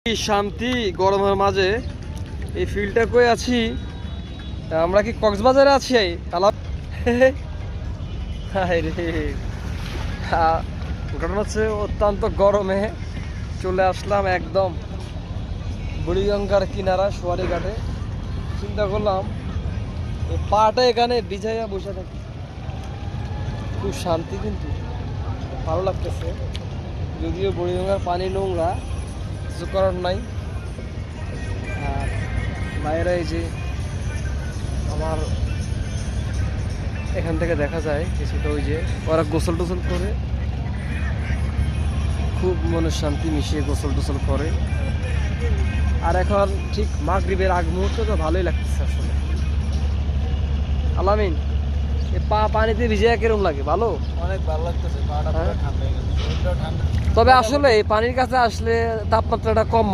শান্তি গরমের মাঝে এই ফিল্ডটা কই আছি আমরা কি কক্সবাজারে আছি ঘটনা হচ্ছে অত্যন্ত গরমে চলে আসলাম একদম বুড়িগঙ্গার কিনারা সোয়ারি ঘাটে। চিন্তা করলাম এই পাটা এখানে বিছাইয়া বসে থাকি, খুব শান্তি, কিন্তু ভালো লাগতেছে। যদিও বুড়িগঙ্গার পানি নোংরা, কিছু করার নাই। আর বাইরে এই যে আমার এখান থেকে দেখা যায় কিছুটা, ওই যে ওরা গোসল টোসল করে, খুব মনের শান্তি মিশিয়ে গোসল টোসল করে। আর এখন ঠিক মাগরিবের আগ মুহূর্তে তো ভালোই লাগতেছে আসলে। আলামিন, এ পানিতে ভিজে কিরকম লাগে? ভালো, অনেক ভালো লাগতেছে, পাটা পুরো ঠান্ডা হয়ে গেছে, শরীরটাও ঠান্ডা। তবে আসলে এই পানির কাছে আসলে তাপমাত্রাটা কম